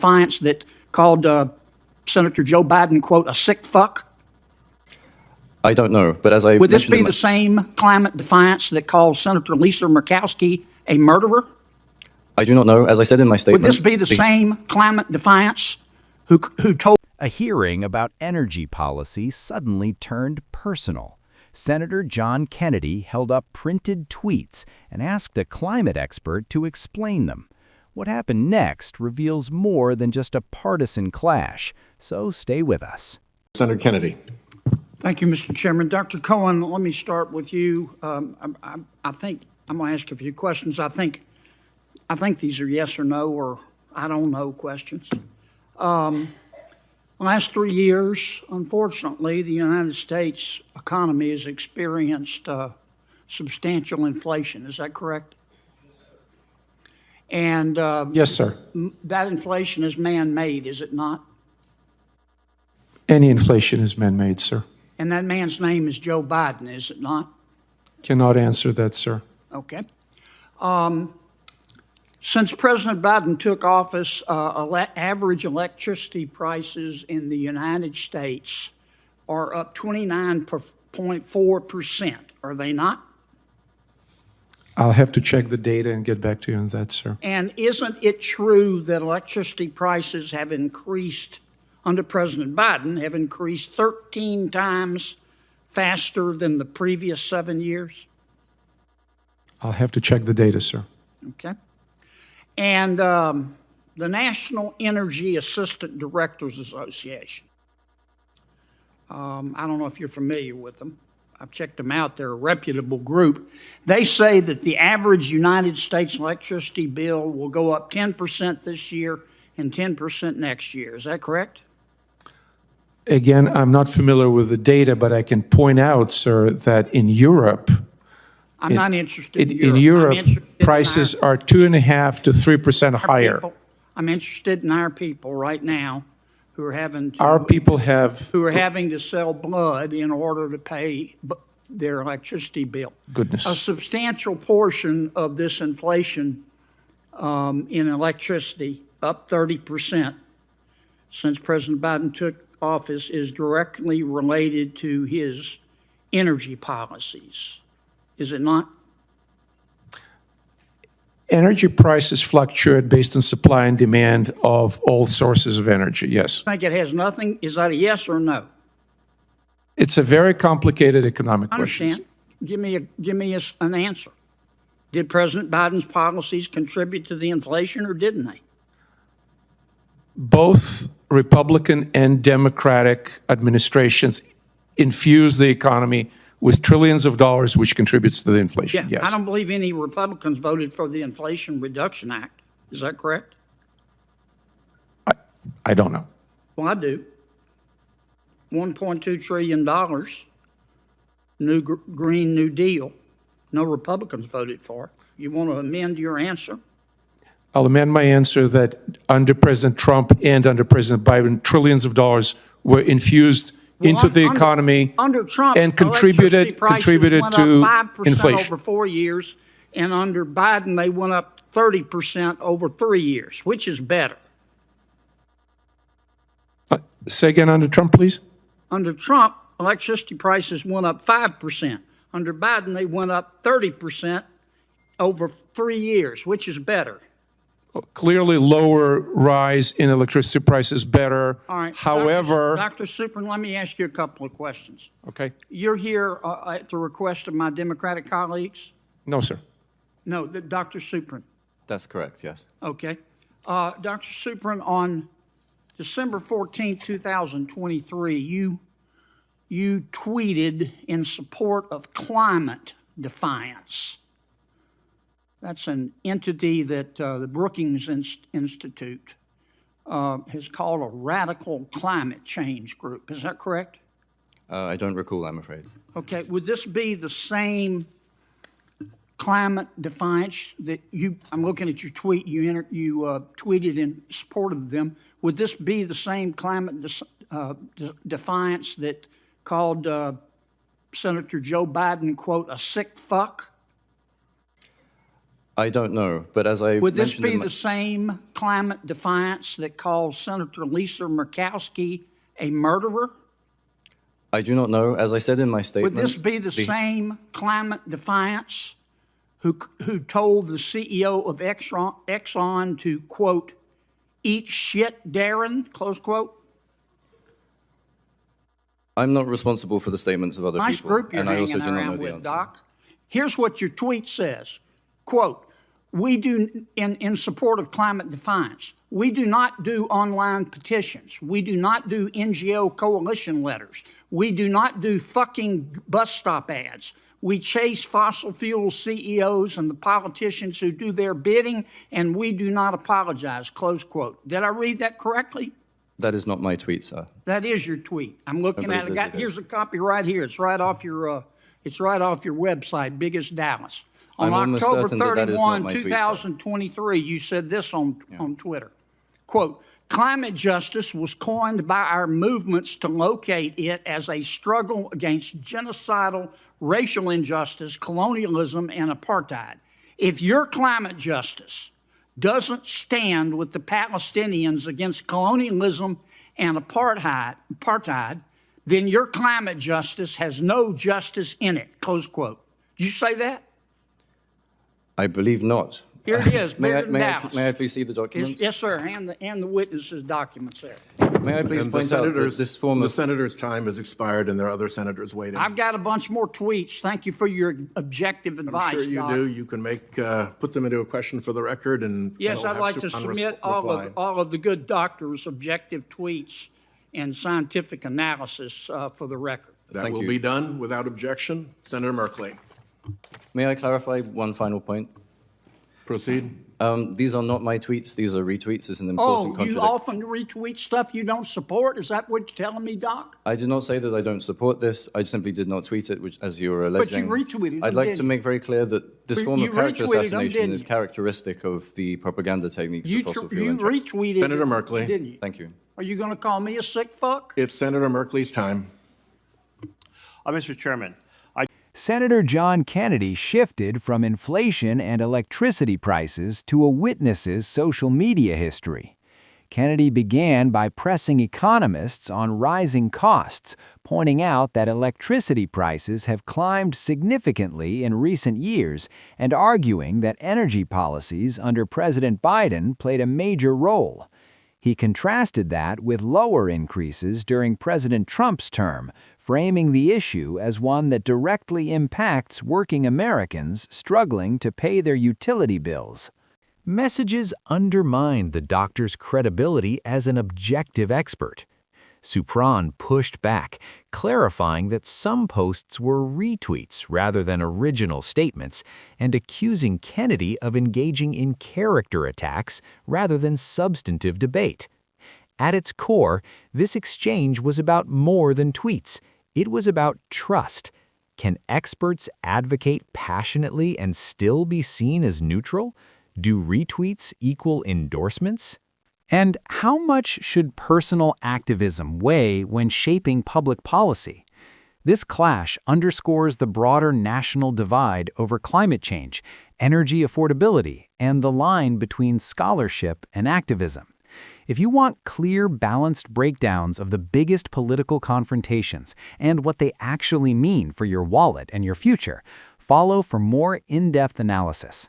defiance that called Senator Joe Biden, quote, a sick fuck? I don't know, but as I Would this mentioned be the same climate defiance that called Senator Lisa Murkowski a murderer? I do not know. As I said in my statement, Would this be the same climate defiance who told? A hearing about energy policy suddenly turned personal. Senator John Kennedy held up printed tweets and asked a climate expert to explain them. What happened next reveals more than just a partisan clash, so stay with us. Senator Kennedy. Thank you, Mr. Chairman. Dr. Cohen, let me start with you. I think I'm going to ask a few questions. I think these are yes or no or I don't know questions. Last 3 years, unfortunately, the United States economy has experienced substantial inflation. Is that correct? Yes, sir. And yes, sir. That inflation is man-made, is it not? Any inflation is man-made, sir. And that man's name is Joe Biden, is it not? Cannot answer that, sir. Okay. Since President Biden took office, average electricity prices in the United States are up 29.4%. Are they not? I'll have to check the data and get back to you on that, sir. And isn't it true that electricity prices have increased under President Biden, have increased 13 times faster than the previous 7 years? I'll have to check the data, sir. Okay. And the National Energy Assistant Directors Association. I don't know if you're familiar with them. I've checked them out. They're a reputable group. They say that the average United States electricity bill will go up 10% this year and 10% next year. Is that correct? Again, I'm not familiar with the data, but I can point out, sir, that in Europe, I'm not interested in Europe, prices are 2.5% to 3% higher. I'm interested in our people right now who are having to, who are having to sell blood in order to pay their electricity bill. Goodness. A substantial portion of this inflation in electricity, up 30% since President Biden took office, is directly related to his energy policies. Is it not? Energy prices fluctuate based on supply and demand of all sources of energy, yes. I think it has nothing. Is that a yes or no? It's a very complicated economic question. I understand. Give me an answer. Did President Biden's policies contribute to the inflation or didn't they? Both Republican and Democratic administrations infuse the economy with trillions of dollars, which contributes to the inflation. Yeah, yes. I don't believe any Republicans voted for the Inflation Reduction Act. Is that correct? I don't know. Well, I do. $1.2 trillion, Green New Deal. No Republicans voted for it. You want to amend your answer? I'll amend my answer that under President Trump and under President Biden, trillions of dollars were infused into the economy under Trump, and contributed to inflation. Over 4 years, and under Biden, they went up 30% over 3 years. Which is better? Say again, under Trump, please? Under Trump, electricity prices went up 5%. Under Biden, they went up 30% over 3 years. Which is better? Clearly, lower rise in electricity prices better. All right. However, Dr. Supran, let me ask you a couple of questions. Okay. You're here at the request of my Democratic colleagues? No, sir. No, Dr. Supran. That's correct, yes. Okay. Dr. Supran, on December 14, 2023, you tweeted in support of climate defiance. That's an entity that the Brookings Institute has called a radical climate change group. Is that correct? I don't recall, I'm afraid. Okay. Would this be the same climate defiance that I'm looking at your tweet, you tweeted in support of them. Would this be the same climate defiance that called Senator Joe Biden, quote, a sick fuck? I don't know, but as I Would this mentioned be in my- the same climate defiance that called Senator Lisa Murkowski a murderer? I do not know. As I said in my statement... Would this be the same climate defiance who told the CEO of Exxon to, quote, eat shit, Darren, close quote? I'm not responsible for the statements of other Nice people. group you're and I also hanging do not know around the with, answer. Doc. Here's what your tweet says, quote, we do, in support of climate defiance, we do not do online petitions. We do not do NGO coalition letters. We do not do fucking bus stop ads. We chase fossil fuel CEOs and the politicians who do their bidding, and we do not apologize, close quote. Did I read that correctly? That is not my tweet, sir. That is your tweet. I'm looking Nobody at it. does it. Here's a copy right here. It's right off your website, Biggest Dallas. On I'm almost October certain that that is not 31, my tweet, sir. 2023, you said this on Twitter. Quote, climate justice was coined by our movements to locate it as a struggle against genocidal racial injustice, colonialism, and apartheid. If your climate justice doesn't stand with the Palestinians against colonialism and apartheid, then your climate justice has no justice in it, close quote. Did you say that? I believe not. Here it is, bigger than may Dallas. I please see the document? Yes, sir, and the witnesses' documents there. May I please And the point out that senators, this form the of... senator's time has expired, and there are other senators waiting. I've got a bunch more tweets. Thank you for your objective advice, I'm sure you Doc. do. You can put them into a question for the record, and Yes, they'll I'd have like to submit all of the good doctors' objective tweets and scientific analysis for the record. That Thank will you. be done without objection. Senator Merkley, May I clarify one final point? proceed. These are not my tweets. These are retweets. It's an Oh, important you contradiction. often retweet stuff you don't support? Is that what you're telling me, Doc? I did not say that I don't support this. I simply did not tweet it, which, as you were alleging. retweeted them, I'd like didn't to you? make very clear that this But form you of character retweeted them, assassination didn't is you? characteristic of the propaganda techniques You of fossil fuel you interest. retweeted Senator it, Merkley. didn't you? Thank you. Are you going to call me a sick fuck? It's Senator Merkley's time. Mr. Chairman, Senator John Kennedy shifted from inflation and electricity prices to a witness's social media history. Kennedy began by pressing economists on rising costs, pointing out that electricity prices have climbed significantly in recent years and arguing that energy policies under President Biden played a major role. He contrasted that with lower increases during President Trump's term, framing the issue as one that directly impacts working Americans struggling to pay their utility bills. Messages undermined the doctor's credibility as an objective expert. Supran pushed back, clarifying that some posts were retweets rather than original statements, and accusing Kennedy of engaging in character attacks rather than substantive debate. At its core, this exchange was about more than tweets. It was about trust. Can experts advocate passionately and still be seen as neutral? Do retweets equal endorsements? And how much should personal activism weigh when shaping public policy? This clash underscores the broader national divide over climate change, energy affordability, and the line between scholarship and activism. If you want clear, balanced breakdowns of the biggest political confrontations and what they actually mean for your wallet and your future, follow for more in-depth analysis.